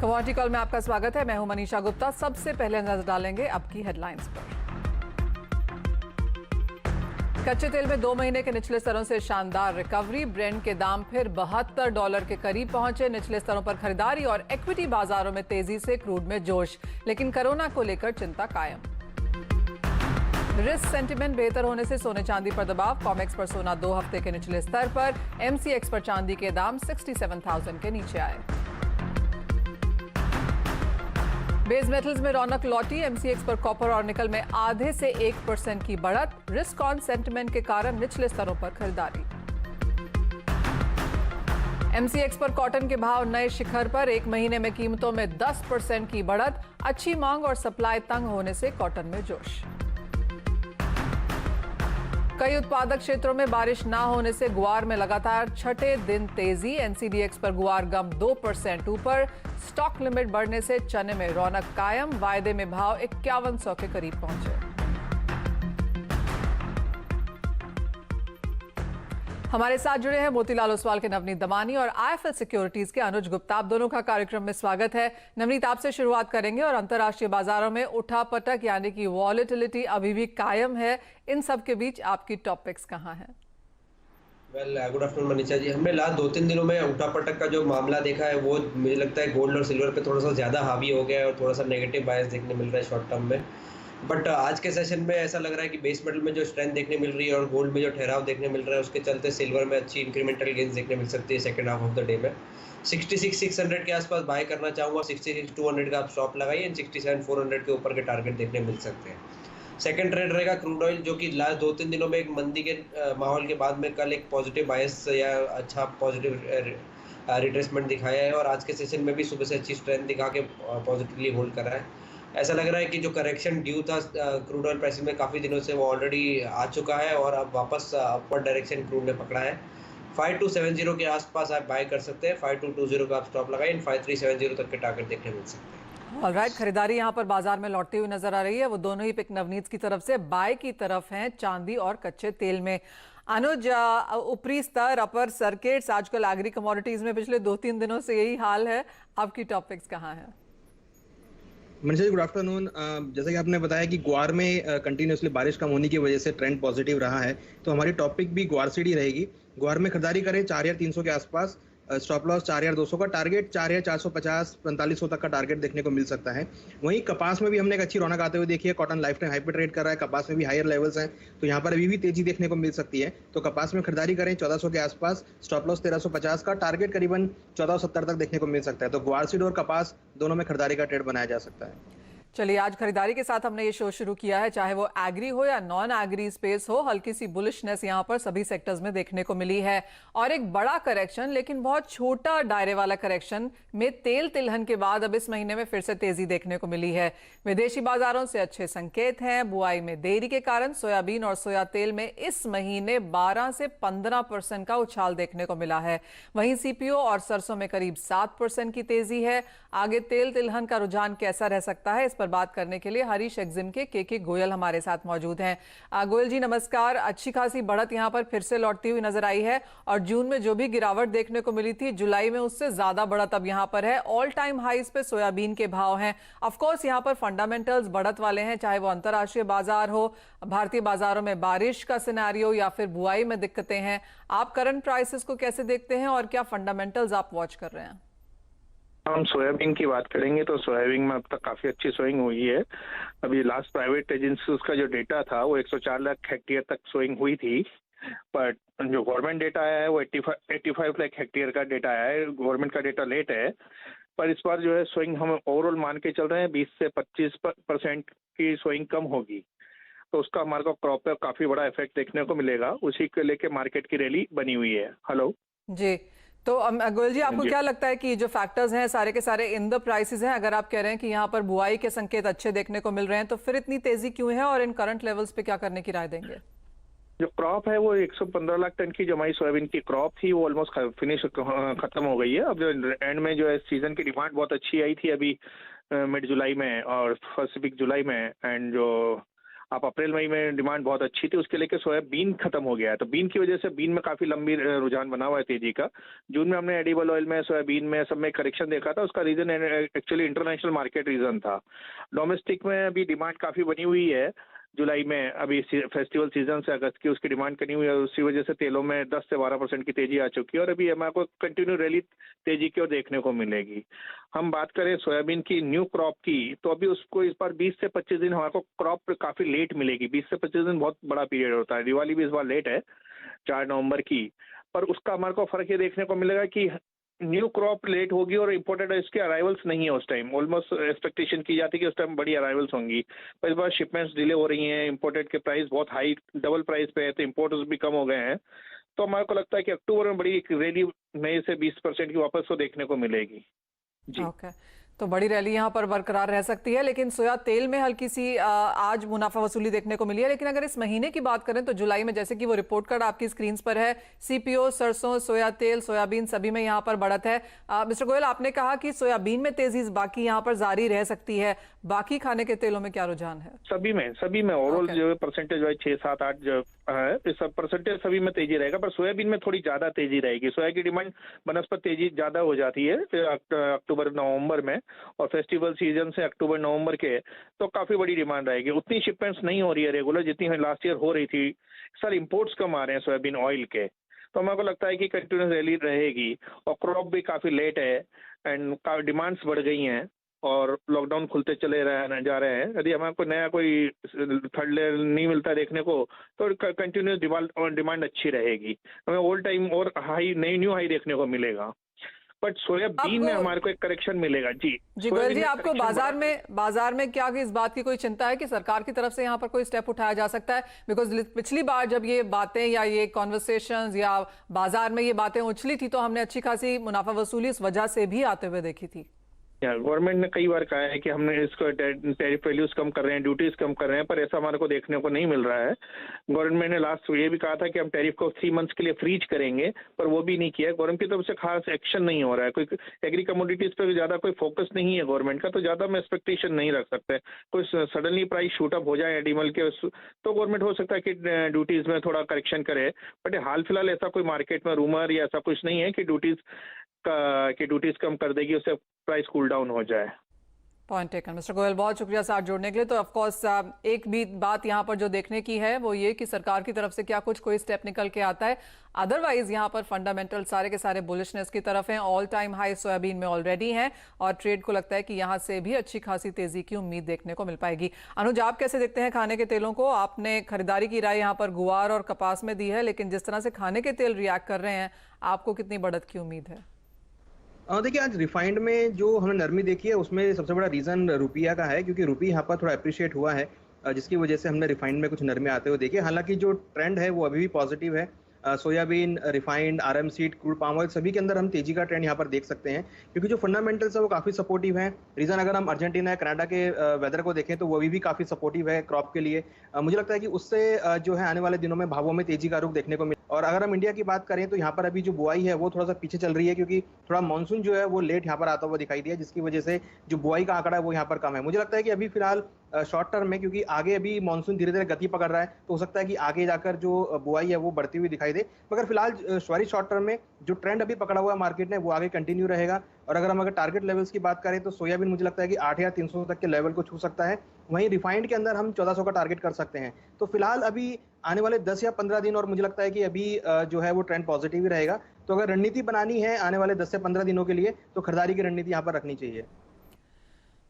Commodity call में आपका स्वागत है। मैं हूं मनीषा गुप्ता। सबसे पहले नजर डालेंगे अब की हेडलाइंस पर। कच्चे तेल में 2 महीने के निचले स्तरों से शानदार रिकवरी। ब्रेंट के दाम फिर $72 के करीब पहुंचे। निचले स्तरों पर खरीदारी और इक्विटी बाजारों में तेजी से क्रूड में जोश, लेकिन कोरोना को लेकर चिंता कायम। रिस्क सेंटिमेंट बेहतर होने से सोने चांदी पर दबाव। कॉमेक्स पर सोना 2 हफ्ते के निचले स्तर पर। एमसीएक्स पर चांदी के दाम 67,000 के नीचे आए। बेस मेटल्स में रौनक लौटी। एमसीएक्स पर कॉपर और निकल में आधे से 1% की बढ़त। रिस्क ऑन सेंटिमेंट के कारण निचले स्तरों पर खरीदारी। एमसीएक्स पर कॉटन के भाव नए शिखर पर। 1 महीने में कीमतों में 10% की बढ़त। अच्छी मांग और सप्लाई तंग होने से कॉटन में जोश। कई उत्पादक क्षेत्रों में बारिश ना होने से गुआर में लगातार छठे दिन तेजी। एनसीडीएक्स पर गुआर गम 2% ऊपर। स्टॉक लिमिट बढ़ने से चने में रौनक कायम। वायदे में भाव 5100 के करीब पहुंचे। हमारे साथ जुड़े हैं मोतीलाल ओसवाल के नवनीत दमानी और आईएफएल सिक्योरिटीज के अनुज गुप्ता। आप दोनों का कार्यक्रम में स्वागत है। नवनीत, आपसे शुरुआत करेंगे और अंतर्राष्ट्रीय बाजारों में उठापटक यानी कि वॉलेटिलिटी अभी भी कायम है। इन सब के बीच आपकी टॉपिक्स कहां हैं? Good afternoon Manisha ji. हमने लास्ट 2-3 दिनों में उठापटक का जो मामला देखा है वो मुझे लगता है गोल्ड और सिल्वर पे थोड़ा सा ज़्यादा हावी हो गया है और थोड़ा सा नेगेटिव बायस देखने मिल रहा है शॉर्ट टर्म में। बट आज के सेशन में ऐसा लग रहा है कि बेस मेटल में जो स्ट्रेंथ देखने मिल रही है और गोल्ड में जो ठहराव देखने मिल रहा है उसके चलते सिल्वर में अच्छी इंक्रीमेंटल गेंस देखने मिल सकती है second half of the day में। 66,600 के आसपास बाय करना चाहूँगा। 66,200 का आप स्टॉप लगाइए एंड 67,400 के ऊपर के टारगेट देखने मिल सकते हैं। सेकंड ट्रेड रहेगा क्रूड ऑयल, जो कि लास्ट 2-3 दिनों में एक मंदी के माहौल के बाद में कल एक पॉजिटिव बायस या अच्छा पॉजिटिव रिट्रेसमेंट दिखाया है और आज के सेशन में भी सुबह से अच्छी स्ट्रेंथ दिखा के पॉजिटिवली होल्ड कर रहा है। ऐसा लग रहा है कि जो करेक्शन ड्यू था क्रूड ऑयल प्राइस में काफ़ी दिनों से वो ऑलरेडी आ चुका है और अब वापस अपवर्ड डायरेक्शन क्रूड ने पकड़ा है। 5270 के आसपास आप बाय कर सकते हैं। 5220 का आप स्टॉप लगाएं। 5370 तक के टारगेट देखने मिल सकते हैं। ऑलराइट, खरीदारी यहां पर बाजार में लौटती हुई नजर आ रही है। वो दोनों ही पिक नवनीत की तरफ से बाय की तरफ हैं, चांदी और कच्चे तेल में। अनुज, ऊपरी स्तर अपर सर्किट्स, आजकल एग्री कमोडिटीज में पिछले 2-3 दिनों से यही हाल है। आपकी टॉपिक्स कहाँ हैं? Manisha ji, good afternoon. जैसा कि आपने बताया कि ग्वार में कंटिन्यूसली बारिश कम होने की वजह से ट्रेंड पॉजिटिव रहा है, तो हमारी टॉपिक भी ग्वार सीडी रहेगी। ग्वार में खरीदारी करें 4,300 के आसपास। स्टॉप लॉस 4,200 का, टारगेट 4,450 4500 तक का टारगेट देखने को मिल सकता है। वहीं कपास में भी हमने एक अच्छी रौनक आते हुए देखी है। कॉटन लाइफ टाइम हाई पे ट्रेड कर रहा है। कपास में भी हायर लेवल्स हैं, तो यहाँ पर अभी भी तेजी देखने को मिल सकती है। तो कपास में खरीदारी करें 1400 के आसपास। स्टॉप लॉस 1350 का, टारगेट करीबन 1470 तक देखने को मिल सकता है। तो ग्वार सीड और कपास दोनों में खरीदारी का ट्रेड बनाया जा सकता है। चलिए, आज खरीदारी के साथ हमने ये शो शुरू किया है, चाहे वो एग्री हो या नॉन एग्री स्पेस हो। हल्की सी बुलिशनेस यहां पर सभी सेक्टर्स में देखने को मिली है और एक बड़ा करेक्शन, लेकिन बहुत छोटा दायरे वाला करेक्शन में तेल तिलहन के बाद अब इस महीने में फिर से तेजी देखने को मिली है। विदेशी बाजारों से अच्छे संकेत हैं। बुआई में देरी के कारण सोयाबीन और सोया तेल में इस महीने 12 से 15% का उछाल देखने को मिला है। वहीं सीपीओ और सरसों में करीब 7% की तेजी है। आगे तेल तिलहन का रुझान कैसा रह सकता है, इस पर बात करने के लिए हरीश एक्जिम के गोयल हमारे साथ मौजूद हैं। गोयल जी नमस्कार। अच्छी खासी बढ़त यहां पर फिर से लौटती हुई नजर आई है और जून में जो भी गिरावट देखने को मिली थी, जुलाई में उससे ज्यादा बढ़त अब यहां पर है। ऑल टाइम हाईज पे सोयाबीन के भाव हैं। ऑफ कोर्स यहां पर फंडामेंटल्स बढ़त वाले हैं, चाहे वो अंतर्राष्ट्रीय बाजार हो, भारतीय बाजारों में बारिश का सिनेरियो या फिर बुआई में दिक्कतें हैं। आप करंट प्राइसेस को कैसे देखते हैं और क्या फंडामेंटल्स आप वॉच कर रहे हैं? हम सोयाबीन की बात करेंगे तो सोयाबीन में अब तक काफी अच्छी सोइंग हुई है। अभी लास्ट प्राइवेट एजेंसीज का जो डेटा था वो 104 लाख हेक्टेयर तक सोइंग हुई थी, पर जो गवर्नमेंट डेटा आया है वो 85 लाख हेक्टेयर का डेटा आया है। गवर्नमेंट का डेटा लेट है, पर इस बार जो है सोइंग हम ओवरऑल मान के चल रहे हैं 20 से 25% की सोइंग कम होगी, तो उसका हमारे को क्रॉप पे काफी बड़ा इफेक्ट देखने को मिलेगा। उसी को लेके मार्केट की रैली बनी हुई है। हेलो जी, तो गोयल जी, आपको क्या लगता है कि जो फैक्टर्स हैं सारे के सारे इन द प्राइसेस हैं? अगर आप कह रहे हैं कि यहाँ पर बुआई के संकेत अच्छे देखने को मिल रहे हैं, तो फिर इतनी तेजी क्यों है और इन करंट लेवल्स पे क्या करने की राय देंगे? जो क्रॉप है वो 115 लाख टन की जमाई सोयाबीन की क्रॉप थी, वो ऑलमोस्ट फिनिश खत्म हो गई है। अब जो एंड में जो है सीजन की डिमांड बहुत अच्छी आई थी अभी मिड जुलाई में और फर्स्ट वीक जुलाई में, एंड जो आप अप्रैल मई में डिमांड बहुत अच्छी थी, उसके लेके सोयाबीन खत्म हो गया है। तो बीन की वजह से बीन में काफी लंबी रुझान बना हुआ है तेजी का। जून में हमने एडिबल ऑयल में, सोयाबीन में, सब में करेक्शन देखा था। उसका reason actually international market reason था। डोमेस्टिक में अभी डिमांड काफी बनी हुई है। जुलाई में अभी फेस्टिवल सीजन से अगस्त की उसकी डिमांड करनी हुई है, उसी वजह से तेलों में 10 से 12% की तेजी आ चुकी है और अभी हमारे को कंटिन्यू रैली तेजी की ओर देखने को मिलेगी। हम बात करें सोयाबीन की न्यू क्रॉप की, तो अभी उसको इस बार 20 से 25 दिन हमारे को क्रॉप काफी लेट मिलेगी। 20 से 25 दिन बहुत बड़ा पीरियड होता है। दिवाली भी इस बार लेट है, 4 नवंबर की, पर उसका हमारे को फर्क ये देखने को मिलेगा कि न्यू क्रॉप लेट होगी और इम्पोर्टेड इसके अराइवल्स नहीं है उस टाइम। ऑलमोस्ट एक्सपेक्टेशन की जाती है कि उस टाइम बड़ी अराइवल्स होंगी, पर इस बार शिपमेंट्स डिले हो रही हैं। इम्पोर्टेड के प्राइस बहुत हाई, डबल प्राइस पे है, तो इम्पोर्टर्स भी कम हो गए हैं। तो हमारे को लगता है कि अक्टूबर में बड़ी एक रैली मई से 20% की वापस को देखने को मिलेगी जी। ओके, तो बड़ी रैली यहाँ पर बरकरार रह सकती है। लेकिन सोया तेल में हल्की सी आज मुनाफा वसूली देखने को मिली है। लेकिन अगर इस महीने की बात करें तो जुलाई में, जैसे कि वो रिपोर्ट कार्ड आपकी स्क्रीन पर है, सीपीओ, सरसों, सोया तेल, सोयाबीन सभी में यहाँ पर बढ़त है। मिस्टर गोयल, आपने कहा कि सोयाबीन में तेजी बाकी यहाँ पर जारी रह सकती है, बाकी खाने के तेलों में क्या रुझान है? सभी में ओवरऑल Okay. जो परसेंटेज वाइज 6, 7, 8 जो है, इस सब परसेंटेज सभी में तेजी रहेगा, पर सोयाबीन में थोड़ी ज्यादा तेजी रहेगी। सोया की डिमांड बनस्पत तेजी ज्यादा हो जाती है अक्टूबर नवंबर में, और फेस्टिवल सीजन से अक्टूबर नवंबर के तो काफी बड़ी डिमांड रहेगी। उतनी शिपमेंट्स नहीं हो रही है रेगुलर जितनी लास्ट ईयर हो रही थी। सर इंपोर्ट्स कम आ रहे हैं सोयाबीन ऑयल के, तो हमारे को लगता है कि कंटिन्यूस रैली रहेगी। और क्रॉप भी काफी लेट है एंड डिमांड्स बढ़ गई हैं और लॉकडाउन खुलते चले जा रहे हैं। यदि हमारे को नया कोई थर्ड लेयर नहीं मिलता देखने को, तो कंटिन्यूस डिमांड अच्छी रहेगी। हमें ऑल टाइम और हाई, न्यू हाई देखने को मिलेगा। बट सोयाबीन में हमारे को एक करेक्शन मिलेगा जी। गोयल जी, आपको बाजार में क्या इस बात की कोई चिंता है कि सरकार की तरफ से यहाँ पर कोई स्टेप उठाया जा सकता है? बिकॉज पिछली बार जब ये बातें या ये कॉन्वर्सेशंस या बाजार में ये बातें उछली थी तो हमने अच्छी खासी मुनाफा वसूली इस वजह से भी आते हुए देखी थी। गवर्नमेंट ने कई बार कहा है कि हमने इसको टैरिफ वैल्यूज कम कर रहे हैं, ड्यूटीज कम कर रहे हैं, पर ऐसा हमारे को देखने को नहीं मिल रहा है। गवर्नमेंट ने लास्ट ये भी कहा था कि हम टैरिफ को 3 मंथ्स के लिए फ्रीज करेंगे, पर वो भी नहीं किया। गवर्नमेंट की तरफ से खास एक्शन नहीं हो रहा है। कोई एग्री कमोडिटीज पे ज्यादा कोई फोकस नहीं है गवर्नमेंट का, तो ज्यादा हम एक्सपेक्टेशन नहीं रख सकते। कोई सडनली प्राइस शूटअप हो जाए एनिमल के, तो गवर्नमेंट हो सकता है कि ड्यूटीज में थोड़ा करेक्शन करे। बट हाल फिलहाल ऐसा कोई मार्केट में रूमर या ऐसा कुछ नहीं है कि ड्यूटीज कम कर देगी, उससे प्राइस कूल डाउन हो जाए। पॉइंट टेकन मिस्टर गोयल, बहुत शुक्रिया साथ जुड़ने के लिए। तो ऑफ कोर्स एक भी बात यहाँ पर जो देखने की है वो ये कि सरकार की तरफ से क्या कुछ कोई स्टेप निकल के आता है। अदरवाइज यहाँ पर फंडामेंटल सारे के सारे बुलिशनेस की तरफ हैं। ऑल टाइम हाई सोयाबीन में ऑलरेडी हैं और ट्रेड को लगता है कि यहाँ से भी अच्छी खासी तेजी की उम्मीद देखने को मिल पाएगी। अनुज, आप कैसे देखते हैं खाने के तेलों को? आपने खरीदारी की राय यहाँ पर गुआर और कपास में दी है, लेकिन जिस तरह से खाने के तेल रिएक्ट कर रहे हैं, आपको कितनी बढ़त की उम्मीद है? देखिए, आज रिफाइंड में जो हमने नरमी देखी है उसमें सबसे बड़ा रीजन रुपया का है, क्योंकि रुपया यहाँ पर थोड़ा अप्रिशिएट हुआ है, जिसकी वजह से हमने रिफाइंड में कुछ नरमी आते हुए देखे। हालांकि जो ट्रेंड है वो अभी भी पॉजिटिव है। Soybean, refined, RM seed, crude palm oil सभी के अंदर हम तेजी का ट्रेंड यहाँ पर देख सकते हैं, क्योंकि जो फंडामेंटल्स है वो काफी सपोर्टिव है। रीजन अगर हम अर्जेंटीना या कनाडा के वेदर को देखें तो वो भी काफी सपोर्टिव है क्रॉप के लिए। मुझे लगता है कि उससे जो है आने वाले दिनों में भावों में तेजी का रुख देखने को मिले। और अगर हम इंडिया की बात करें तो यहाँ पर अभी जो बुआई है वो थोड़ा सा पीछे चल रही है, क्योंकि थोड़ा मानसून जो है वो लेट यहाँ पर आता हुआ दिखाई दिया, जिसकी वजह से जो बुआई का आंकड़ा है वो यहाँ पर कम है। मुझे लगता है कि अभी फिलहाल शॉर्ट टर्म में, क्योंकि आगे अभी मानसून धीरे धीरे गति पकड़ रहा है, तो हो सकता है कि आगे जाकर जो बुआई है वो बढ़ती हुई दिखाई दे। मगर फिलहाल सॉरी शॉर्ट टर्म में जो ट्रेंड अभी पकड़ा हुआ है मार्केट ने वो आगे कंटिन्यू रहेगा। और अगर हम टारगेट लेवल्स की बात करें तो सोयाबीन मुझे लगता है कि 8,300 तक के लेवल को छू सकता है। वहीं रिफाइंड के अंदर हम 1400 का टारगेट कर सकते हैं। तो फिलहाल अभी आने वाले 10 या 15 दिन और मुझे लगता है कि अभी जो है वो ट्रेंड पॉजिटिव ही रहेगा। तो अगर रणनीति बनानी है आने वाले 10 से 15 दिनों के लिए तो खरीदारी की रणनीति यहाँ पर रखनी चाहिए।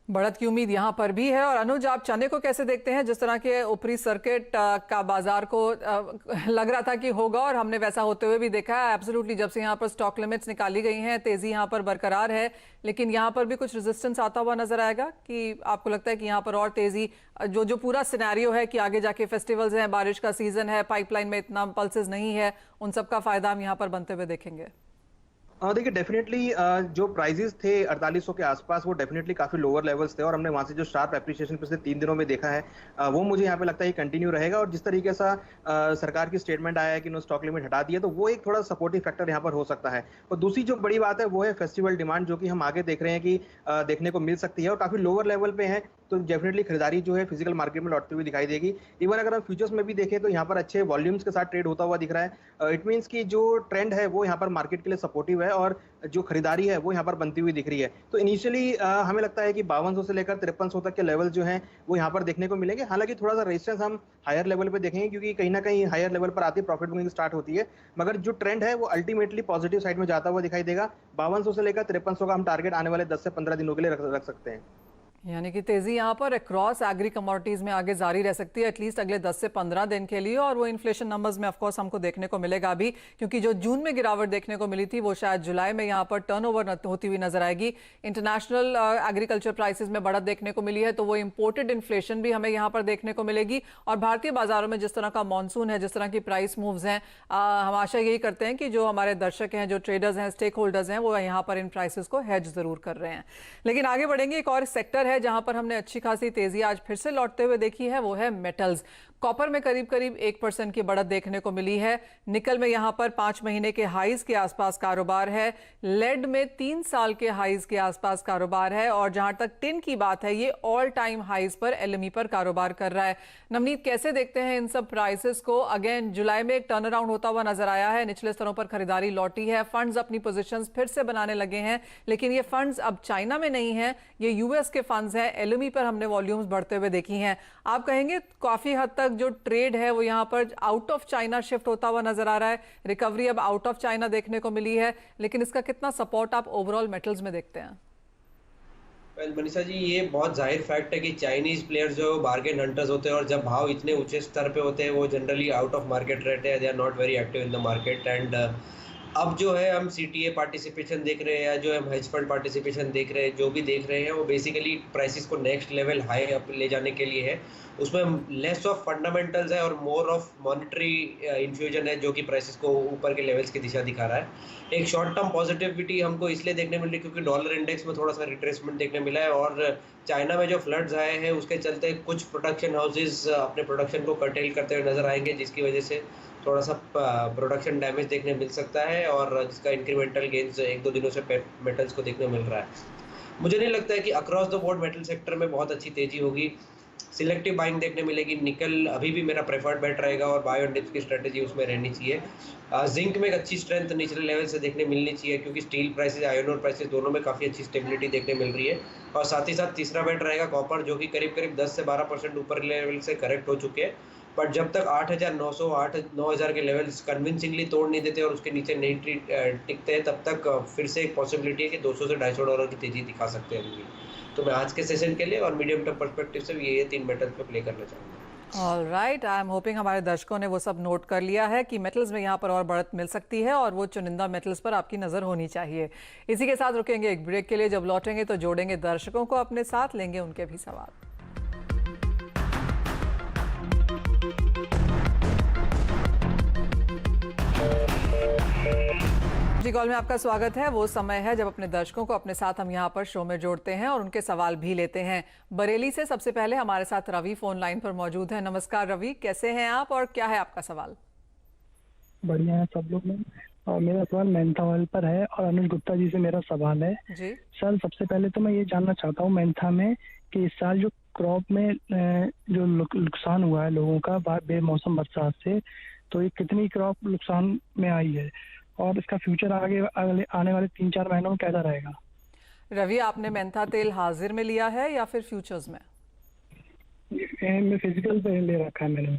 बढ़त की उम्मीद यहां पर भी है। और अनुज, आप चने को कैसे देखते हैं? जिस तरह के ऊपरी सर्किट का बाजार को लग रहा था कि होगा और हमने वैसा होते हुए भी देखा है। एब्सोल्युटली, जब से यहां पर स्टॉक लिमिट्स निकाली गई हैं, तेजी यहां पर बरकरार है, लेकिन यहां पर भी कुछ रेजिस्टेंस आता हुआ नजर आएगा कि आपको लगता है कि यहां पर और तेजी, जो पूरा सिनेरियो है कि आगे जाके फेस्टिवल्स हैं, बारिश का सीजन है, पाइपलाइन में इतना पल्सेस नहीं है, उन सब का फायदा हम यहां पर बनते हुए देखेंगे? देखिए, डेफिनेटली जो प्राइजेस थे 4800 के आसपास वो डेफिनेटली काफी लोअर लेवल्स थे, और हमने वहां से जो शार्प एप्रिसिएशन पिछले 3 दिनों में देखा है वो मुझे यहाँ पे लगता है कंटिन्यू रहेगा। और जिस तरीके से सरकार की स्टेटमेंट आया है कि नो स्टॉक लिमिट हटा दिया, तो वो एक थोड़ा सपोर्टिव फैक्टर यहाँ पर हो सकता है। और दूसरी जो बड़ी बात है वो है फेस्टिवल डिमांड, जो कि हम आगे देख रहे हैं कि देखने को मिल सकती है और काफी लोअर लेवल पे है। तो डेफिनेटली खरीदारी जो है फिजिकल मार्केट में लौटती हुई दिखाई देगी। इवन अगर हम फ्यूचर्स में भी देखें तो यहाँ पर अच्छे वॉल्यूम्स के साथ ट्रेड होता हुआ दिख रहा है। इट मीन्स कि जो ट्रेंड है वो यहाँ पर मार्केट के लिए सपोर्टिव है और जो खरीदारी है वो यहाँ पर बनती हुई दिख रही है। तो इनिशियली हमें लगता है कि 5200 से लेकर 5300 तक के लेवल जो हैं वो यहाँ पर देखने को मिलेंगे। हालांकि थोड़ा सा रेजिस्टेंस हम हायर लेवल पे देखेंगे, क्योंकि कहीं ना कहीं हायर लेवल पर आती प्रॉफिट बुकिंग स्टार्ट होती है, मगर जो ट्रेंड है वो अल्टीमेटली पॉजिटिव साइड में जाता हुआ दिखाई देगा। 5200 से लेकर 5300 का हम टारगेट आने वाले 10 से 15 दिनों के लिए रख सकते हैं। यानी कि तेजी यहाँ पर अक्रॉस एग्री कमोडिटीज में आगे जारी रह सकती है एटलीस्ट अगले 10 से 15 दिन के लिए। और वो इन्फ्लेशन नंबर्स में ऑफ कोर्स हमको देखने को मिलेगा अभी, क्योंकि जो जून में गिरावट देखने को मिली थी वो शायद जुलाई में यहाँ पर टर्नओवर होती हुई नजर आएगी। इंटरनेशनल एग्रीकल्चर प्राइसेस में बढ़त देखने को मिली है, तो वो इंपोर्टेड इन्फ्लेशन भी हमें यहाँ पर देखने को मिलेगी। और भारतीय बाजारों में जिस तरह का मानसून है, जिस तरह की प्राइस मूव्स हैं, हम आशा यही करते हैं कि जो हमारे दर्शक हैं, जो ट्रेडर्स हैं, स्टेक होल्डर्स हैं, वो यहाँ पर इन प्राइसेस को हेज जरूर कर रहे हैं। लेकिन आगे बढ़ेंगे, एक और सेक्टर है जहां पर हमने अच्छी खासी तेजी आज फिर से लौटते हुए देखी है, वो है मेटल्स। कॉपर में करीब 1% की बढ़त देखने को मिली है। निकल में यहां पर 5 महीने के हाईज के आसपास कारोबार है। लेड में 3 साल के हाईज के आसपास कारोबार है। और जहां तक टिन की बात है, ये ऑल टाइम हाईज पर एलएमई पर कारोबार कर रहा है। नवनीत, कैसे देखते हैं इन सब प्राइसेस को? अगेन जुलाई में एक टर्न अराउंड होता हुआ नजर आया है, निचले स्तरों पर खरीदारी लौटी है, फंड्स अपनी पोजीशंस फिर से बनाने लगे हैं। लेकिन ये फंड्स अब चाइना में नहीं है, ये यूएस के फंड्स हैं। एलएमई पर हमने वॉल्यूम्स बढ़ते हुए देखी हैं। आप कहेंगे काफी हद तक जो ट्रेड है वो यहाँ पर आउट ऑफ चाइना शिफ्ट होता हुआ नजर आ रहा है, रिकवरी अब आउट ऑफ चाइना देखने को मिली है, लेकिन इसका कितना सपोर्ट आप ओवरऑल मेटल्स में देखते हैं? वेल मनीषा जी, ये बहुत जाहिर फैक्ट है कि चाइनीज प्लेयर्स जो बार्गेन हंटर्स होते हैं और जब भाव इतने ऊंचे स्तर पे होते हैं वो जनरली आउट ऑफ मार्केट रहते हैं, they are not very active in the market. And अब जो है हम सीटीए पार्टिसिपेशन देख रहे हैं या जो हम हेज फंड पार्टिसिपेशन देख रहे हैं, जो भी देख रहे हैं वो बेसिकली प्राइसेस को नेक्स्ट लेवल हाई अप ले जाने के लिए है। उसमें लेस ऑफ फंडामेंटल्स है और मोर ऑफ मॉनेटरी इन्फ्यूजन है, जो कि प्राइसेस को ऊपर के लेवल्स की दिशा दिखा रहा है। एक शॉर्ट टर्म पॉजिटिविटी हमको इसलिए देखने मिल रही क्योंकि डॉलर इंडेक्स में थोड़ा सा रिट्रेसमेंट देखने मिला है और चाइना में जो फ्लड्स आए हैं उसके चलते कुछ प्रोडक्शन हाउसेज अपने प्रोडक्शन को कर्टेल करते हुए नजर आएंगे, जिसकी वजह से थोड़ा सा प्रोडक्शन डैमेज देखने मिल सकता है और जिसका इंक्रीमेंटल गेन्स 1-2 दिनों से मेटल्स को देखने मिल रहा है। मुझे नहीं लगता है कि across the board metal sector में बहुत अच्छी तेजी होगी। सिलेक्टिव बाइंग देखने मिलेगी। निकल अभी भी मेरा प्रेफर्ड बेट रहेगा और बाय ऑन डिप्स की स्ट्रेटेजी उसमें रहनी चाहिए। जिंक में एक अच्छी स्ट्रेंथ निचले लेवल से देखने मिलनी चाहिए क्योंकि steel prices, iron ore prices दोनों में काफ़ी अच्छी स्टेबिलिटी देखने मिल रही है। और साथ ही साथ तीसरा बेट रहेगा कॉपर, जो कि करीब 10 से 12% ऊपर लेवल से करेक्ट हो चुके हैं। बट जब तक 8,900 के लेवल्स कन्विंसिंगली तोड़ नहीं देते और उसके नीचे नहीं टिकते हैं, तब तक फिर से एक पॉसिबिलिटी है कि $200 से $250 की तेजी दिखा सकते हैं अभी। तो मैं आज के सेशन के लिए और मीडियम टर्म पर्सपेक्टिव से ये 3 मेटल्स पे प्ले करना चाहूँगा। All right, I am hoping हमारे दर्शकों ने वो सब नोट कर लिया है कि मेटल्स में यहाँ पर और बढ़त मिल सकती है और वो चुनिंदा मेटल्स पर आपकी नज़र होनी चाहिए। इसी के साथ रुकेंगे एक ब्रेक के लिए। जब लौटेंगे तो जोड़ेंगे दर्शकों को अपने साथ, लेंगे उनके भी सवाल। जी कॉल में आपका स्वागत है। वो समय है जब अपने दर्शकों को अपने साथ हम यहाँ पर शो में जोड़ते हैं और उनके सवाल भी लेते हैं। बरेली से सबसे पहले हमारे साथ रवि फोन लाइन पर मौजूद है। नमस्कार रवि, कैसे हैं आप और क्या है आपका सवाल? बढ़िया है सब लोग मैम। और मेरा सवाल मेंथा ऑयल पर है और अनुज गुप्ता जी से मेरा सवाल है जी सर। सबसे पहले तो मैं ये जानना चाहता हूँ मेंथा में कि इस साल जो क्रॉप में जो नुकसान हुआ है लोगों का बेमौसम बरसात से, तो ये कितनी क्रॉप नुकसान में आई है और इसका फ्यूचर आगे आने वाले 3-4 महीनों में कैसा रहेगा? रवि, आपने मेंथा तेल हाजिर में लिया है या फिर फ्यूचर्स में? मैं फिजिकल पे ले रखा है मैंने।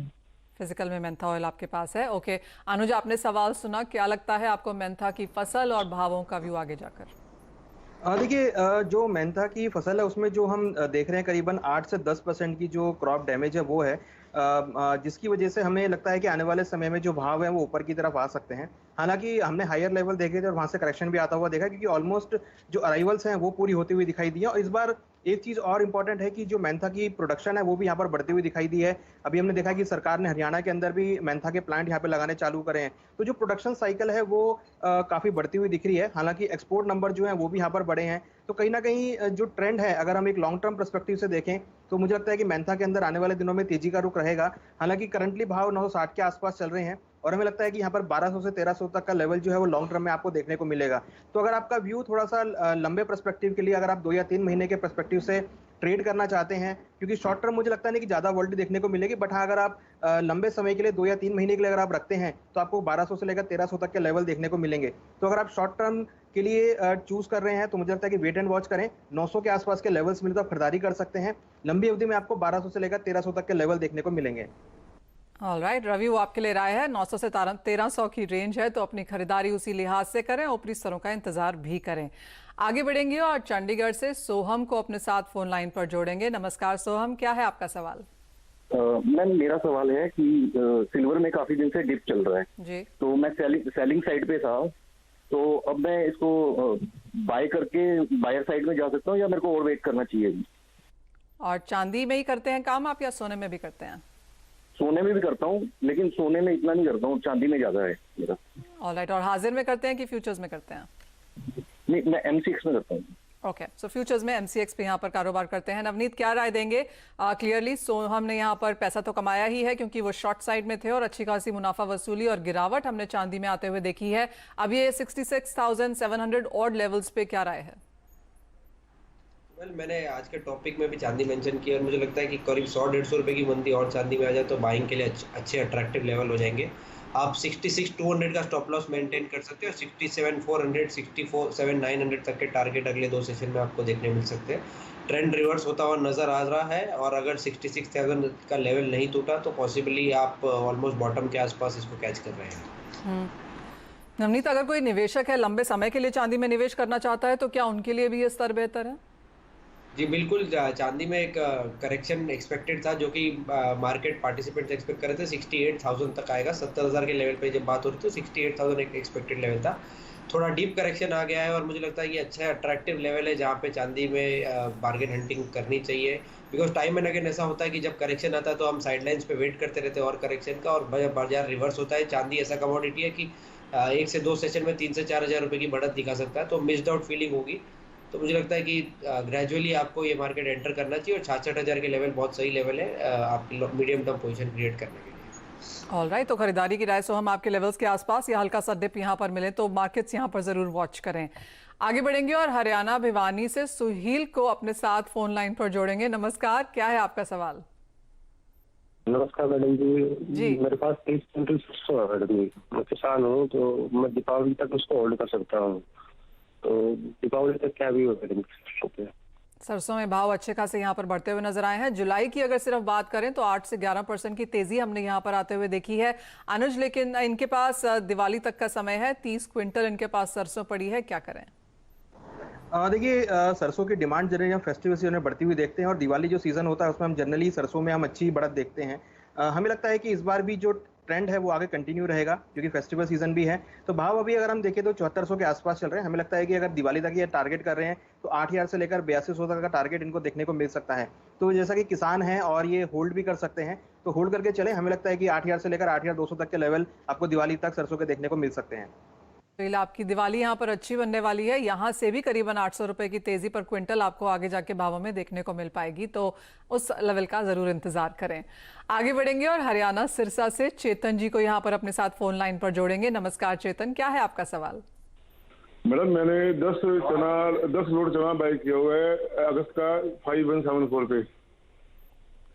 फिजिकल में मेंथा ऑयल आपके पास है। ओके अनुज, आपने सवाल सुना, क्या लगता है आपको मेंथा की फसल और भावों का व्यू आगे जाकर? देखिए, जो मेंथा की फसल है उसमें जो हम देख रहे हैं करीबन 8 से 10% की जो क्रॉप डैमेज है वो है, जिसकी वजह से हमें लगता है कि आने वाले समय में जो भाव है वो ऊपर की तरफ आ सकते हैं। हालांकि हमने हायर लेवल देखे थे और वहां से करेक्शन भी आता हुआ देखा, क्योंकि ऑलमोस्ट जो अराइवल्स हैं वो पूरी होती हुई दिखाई दी है। और इस बार एक चीज और इम्पोर्टेंट है कि जो मेंथा की प्रोडक्शन है वो भी यहाँ पर बढ़ती हुई दिखाई दी है। अभी हमने देखा कि सरकार ने हरियाणा के अंदर भी मेंथा के प्लांट यहाँ पे लगाने चालू करे हैं। तो जो प्रोडक्शन साइकिल है वो काफी बढ़ती हुई दिख रही है। हालांकि एक्सपोर्ट नंबर जो है वो भी यहाँ पर बढ़े हैं। तो कहीं ना कहीं जो ट्रेंड है, अगर हम एक लॉन्ग टर्म पर्सपेक्टिव से देखें तो मुझे लगता है कि मेंथा के अंदर आने वाले दिनों में तेजी का रुख रहेगा। हालांकि करंटली भाव 960 के आसपास चल रहे हैं और हमें लगता है कि यहाँ पर 1200 से 1300 तक का लेवल जो है वो लॉन्ग टर्म में आपको देखने को मिलेगा। तो अगर आपका व्यू थोड़ा सा लंबे पर्सपेक्टिव के लिए, अगर आप 2 या 3 महीने के पर्सपेक्टिव से ट्रेड करना चाहते हैं, क्योंकि शॉर्ट टर्म मुझे लगता नहीं कि ज़्यादा वॉल्टी देखने को मिलेगी, बट हाँ, अगर आप लंबे समय के लिए 2 या 3 महीने के लिए अगर आप रखते हैं तो आपको 1200 से लेकर 1300 तक के लेवल देखने को मिलेंगे। तो अगर आप शॉर्ट टर्म के लिए चूज कर रहे हैं तो मुझे लगता है कि वेट एंड वॉच करें। 900 के आसपास के लेवल्स मिले तो आप खरीदारी कर सकते हैं। लंबी अवधि में आपको 1200 से लेकर 1300 तक के लेवल देखने को मिलेंगे। ऑलराइट रवि, वो आपके लिए राय है। 900 से 1300 की रेंज है तो अपनी खरीदारी उसी लिहाज से करें, ऊपरी स्तरों का इंतजार भी करें। आगे बढ़ेंगे और चंडीगढ़ से सोहम को अपने साथ फोन लाइन पर जोड़ेंगे। नमस्कार सोहम, क्या है आपका सवाल? मैम, मेरा सवाल है कि सिल्वर में काफी दिन से डिप चल रहा है जी। तो मैं सेलिंग साइड पे था, तो अब मैं इसको बाय करके बायर साइड में जा सकता हूँ या मेरे को और वेट करना चाहिए? और चांदी में ही करते हैं काम आप या सोने में भी करते हैं? सोने में भी करता हूँ, लेकिन सोने में इतना नहीं करता हूँ, चांदी में ज्यादा है मेरा। ऑलराइट, और हाजिर में करते हैं कि फ्यूचर्स में करते हैं? नहीं, मैं MCX में करता हूँ। ओके, सो फ्यूचर्स में MCX पे यहाँ पर कारोबार करते हैं। नवनीत, क्या राय देंगे? क्लियरली सोहम ने यहाँ पर पैसा तो कमाया ही है क्योंकि वो शॉर्ट साइड में थे और अच्छी खासी मुनाफा वसूली और गिरावट हमने चांदी में आते हुए देखी है। अब ये 66,700 ऑड लेवल्स पे क्या राय है? मैंने आज के टॉपिक में भी चांदी मेंशन किया और मुझे लगता है कि करीब 100-150 रुपए की मंदी और चांदी में आ जाए तो बाइंग के लिए अच्छे अट्रैक्टिव लेवल हो जाएंगे। आप 66,200 का स्टॉप लॉस मेंटेन कर सकते हो। 67,400, 67,900 तक के टारगेट अगले 2 सेशन में आपको देखने मिल सकते हैं। ट्रेंड रिवर्स होता हुआ नजर आ रहा है और अगर 66,000 का लेवल नहीं टूटा तो पॉसिबली आप ऑलमोस्ट बॉटम के आसपास इसको कैच कर रहे हैं। नवनीत, अगर कोई निवेशक है लंबे समय के लिए चांदी में निवेश करना चाहता है तो क्या उनके लिए भी ये स्तर बेहतर है? जी बिल्कुल, चांदी में एक करेक्शन एक्सपेक्टेड था जो कि मार्केट पार्टिसिपेंट्स एक्सपेक्ट कर रहे थे 68,000 तक आएगा। 70,000 के लेवल पे जब बात हो रही थी 68,000 एक एक्सपेक्टेड लेवल था। थोड़ा डीप करेक्शन आ गया है और मुझे लगता है ये अच्छा अट्रैक्टिव लेवल है जहाँ पे चांदी में बार्गेन हंटिंग करनी चाहिए। बिकॉज टाइम एंड अगेन ऐसा होता है कि जब करेक्शन आता है तो हम साइडलाइंस पे वेट करते रहते हैं और करेक्शन का, और बाजार रिवर्स होता है। चांदी ऐसा कमोडिटी है कि 1 से 2 सेशन में 3 से 4 हज़ार रुपये की बढ़त दिखा सकता है, तो मिस्ड आउट फीलिंग होगी। तो मुझे लगता है कि ग्रेजुअली आपको ये मार्केट एंटर करना चाहिए और 66,000 के लेवल बहुत सही लेवल है आपकी मीडियम टर्म पोजीशन क्रिएट करने के लिए। ऑलराइट, तो खरीदारी की राय सोहम आपके लेवल्स के आसपास या हल्का सा डिप यहाँ पर मिले तो मार्केट्स यहाँ पर जरूर वॉच करें। आगे बढ़ेंगे और हरियाणा भिवानी से सुहील को अपने साथ फोन लाइन पर जोड़ेंगे। नमस्कार, क्या है आपका सवाल? नमस्कार मैडम जी। मेरे पास 30 क्विंटल सरसों है मैडम जी। मैं किसान हूँ तो मैं दीपावली तक उसको होल्ड कर सकता हूँ, तो दीपावली तक क्या भी होगा सरसों पे? सरसों में भाव अच्छे खासे यहाँ पर बढ़ते हुए नजर आए हैं। जुलाई की अगर सिर्फ बात करें तो 8 से 11% की तेजी हमने यहाँ पर आते हुए देखी है। अनुज, लेकिन इनके पास दिवाली तक का समय है, 30 क्विंटल इनके पास सरसों पड़ी है, क्या करें? देखिए, सरसों की डिमांड जनरली हम फेस्टिवल सीजन में बढ़ती हुई देखते हैं और दिवाली जो सीजन होता है उसमें हम जनरली सरसों में हम अच्छी बढ़त देखते हैं। हमें लगता है कि इस बार भी जो ट्रेंड है वो आगे कंटिन्यू रहेगा क्योंकि फेस्टिवल सीजन भी है। तो भाव अभी अगर हम देखें तो 7400 के आसपास चल रहे हैं। हमें लगता है कि अगर दिवाली तक ये टारगेट कर रहे हैं तो 8,000 से लेकर 8200 तक का टारगेट इनको देखने को मिल सकता है। तो जैसा कि किसान हैं और ये होल्ड भी कर सकते हैं तो होल्ड करके चले। हमें लगता है कि 8,000 से लेकर 8,200 तक के लेवल आपको दिवाली तक सरसों के देखने को मिल सकते हैं। आपकी दिवाली यहाँ पर अच्छी बनने वाली है। यहाँ से भी करीबन 800 रुपए की तेजी पर क्विंटल आपको आगे जाके भावों में देखने को मिल पाएगी, तो उस लेवल का जरूर इंतजार करें। आगे बढ़ेंगे और हरियाणा सिरसा से चेतन जी को यहाँ पर अपने साथ फोन लाइन पर जोड़ेंगे। नमस्कार चेतन, क्या है आपका सवाल? मैडम, मैंने 10 लोड चना बाय किया हुआ है अगस्त का 5174 पे।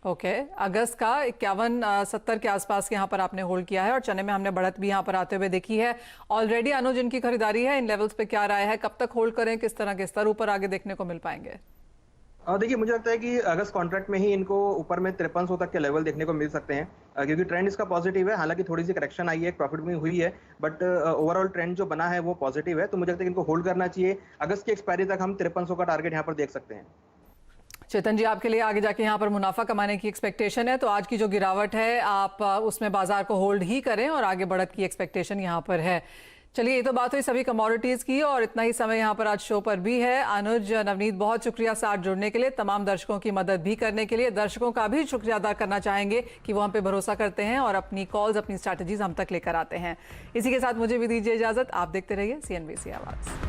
ओके, अगस्त का 5170 के आसपास यहाँ पर आपने होल्ड किया है और चने में हमने बढ़त भी यहाँ पर आते हुए देखी है। ऑलरेडी अनुज, इनकी खरीदारी है, इन लेवल्स पे क्या राय है? कब तक होल्ड करें? किस तरह के स्तर ऊपर आगे देखने को मिल पाएंगे? देखिए, मुझे लगता है कि अगस्त कॉन्ट्रैक्ट में ही इनको ऊपर में 5300 तक के लेवल देखने को मिल सकते हैं क्योंकि ट्रेंड इसका पॉजिटिव है। हालांकि थोड़ी सी करेक्शन आई है, प्रॉफिट में हुई है, बट ओवरऑल ट्रेंड जो बना है वो पॉजिटिव है। तो मुझे लगता है कि इनको होल्ड करना चाहिए। अगस्त की एक्सपायरी तक हम 5300 का टारगेट यहाँ पर देख सकते हैं। चेतन जी, आपके लिए आगे जाके यहाँ पर मुनाफा कमाने की एक्सपेक्टेशन है, तो आज की जो गिरावट है आप उसमें बाजार को होल्ड ही करें और आगे बढ़त की एक्सपेक्टेशन यहाँ पर है। चलिए, ये तो बात हुई सभी कमोडिटीज की और इतना ही समय यहाँ पर आज शो पर भी है। अनुज, नवनीत, बहुत शुक्रिया साथ जुड़ने के लिए, तमाम दर्शकों की मदद भी करने के लिए। दर्शकों का भी शुक्रिया अदा करना चाहेंगे कि वो हम पे भरोसा करते हैं और अपनी कॉल्स, अपनी स्ट्रैटेजीज हम तक लेकर आते हैं। इसी के साथ मुझे भी दीजिए इजाजत। आप देखते रहिए CNBC आवाज।